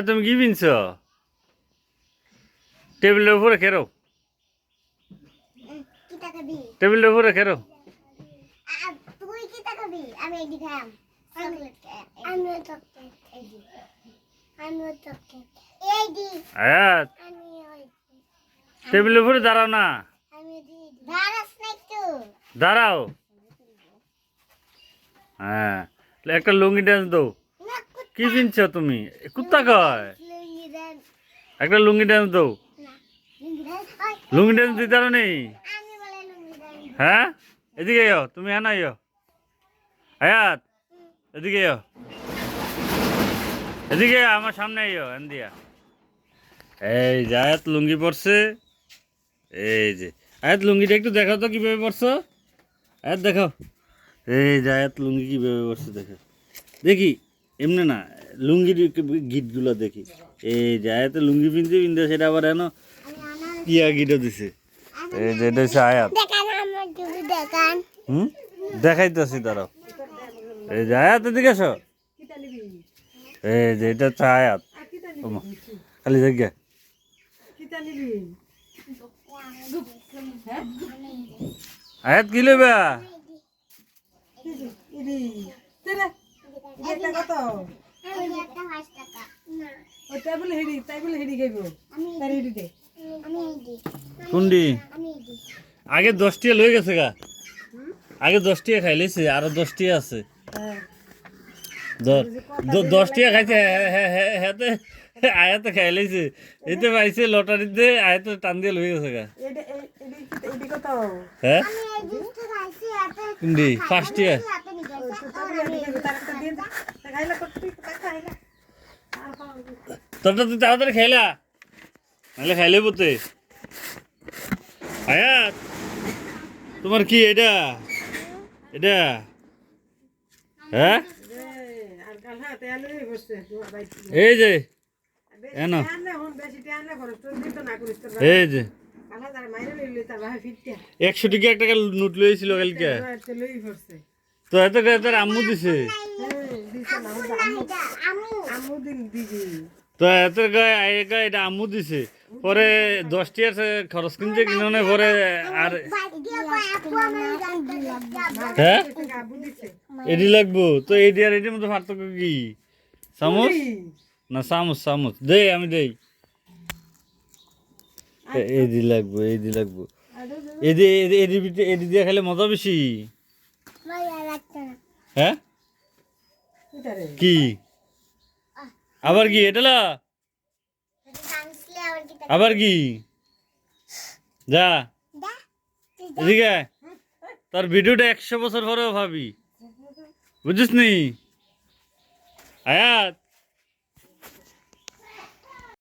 তুমি কি কিনছ? টেবিলের উপরে খেরো, টেবিলের উপরে খেরো। টেবিলের উপরে দাঁড়াও না, দাঁড়াও। হ্যাঁ, একটা লুঙ্গি ড্যান্স দাও। কি কিনছ তুমি? কুত্তা কয় একটা লুঙ্গি ড্যান্স দাও। লুঙ্গি ড্যান্স দিতে পারো নি? হ্যাঁ, এদিকে এও, তুমি হ্যাঁ না এও। হায়াত, এদিকে এও, এদিকে আমার সামনে এও। দিয়া এই যে আয়াত লুঙ্গি পরছে। এই যে আয়াত লুঙ্গিটা একটু দেখাও তো কিভাবে পরছো। আয়াত দেখাও। এই যে আয়াত লুঙ্গি কিভাবে পরছে দেখো, দেখি। এমনি না, লুঙ্গির গিটগুলো দেখি। এই যে আয়াতে লুঙ্গি পিনছে, পিনতে সেটা আবার এনো ইয়া গিটও দিছে। এই যে এটা হচ্ছে আয়াত। দেখাইতেছি দাঁড়াও। এই যে আয়াত, এদিকে এসো। এই যে এটা হচ্ছে আয়াত। খালি জায়গা আয়াত কি লইবা? কুন্ডি আগে 10 টিয়া লয়ে গেছে গা। আগে 10 টিয়া খাইলেছে, আরো 10 টিয়া আছে। 10 টিয়া খাইছে। হ্যাঁ, আয়াতে খাইলেছে। এতে পাইছে লটারিতে, আয়াতে টান দিয়ে লয়ে গেছে গা। হ্যাঁ, কুন্ডি ফার্স্ট টিয়া। তোরটা তুই তাড়াতাড়ি খাইলা, নাহলে খাইলে বলতে। আয়াত, তোমার কি এটা? এটা হ্যাঁ, এই যে এনো, এই যে 100 টাকা এক টাকা নোট লইছিল কালকে। তো এত তার আম্মু দিছে। তো এত গায়ে এটা আম্মু দিছে। পরে 10 টাকার খরচ কিনছে, কিনে পরে আর হ্যাঁ এডি লাগবো। তো এডি আর এডির মধ্যে পার্থক্য কি? চামচ না চামচ? চামচ দে, আমি দেই। এডি লাগবো, এডি লাগবো। এডি এডি এডি দিয়ে খেলে মজা বেশি। হ্যাঁ, কি আবার কি এটা? আবার কি? যা এদিকে, তোর ভিডিওটা 100 বছর পরেও ভাবি, বুঝিস নি আয়াত?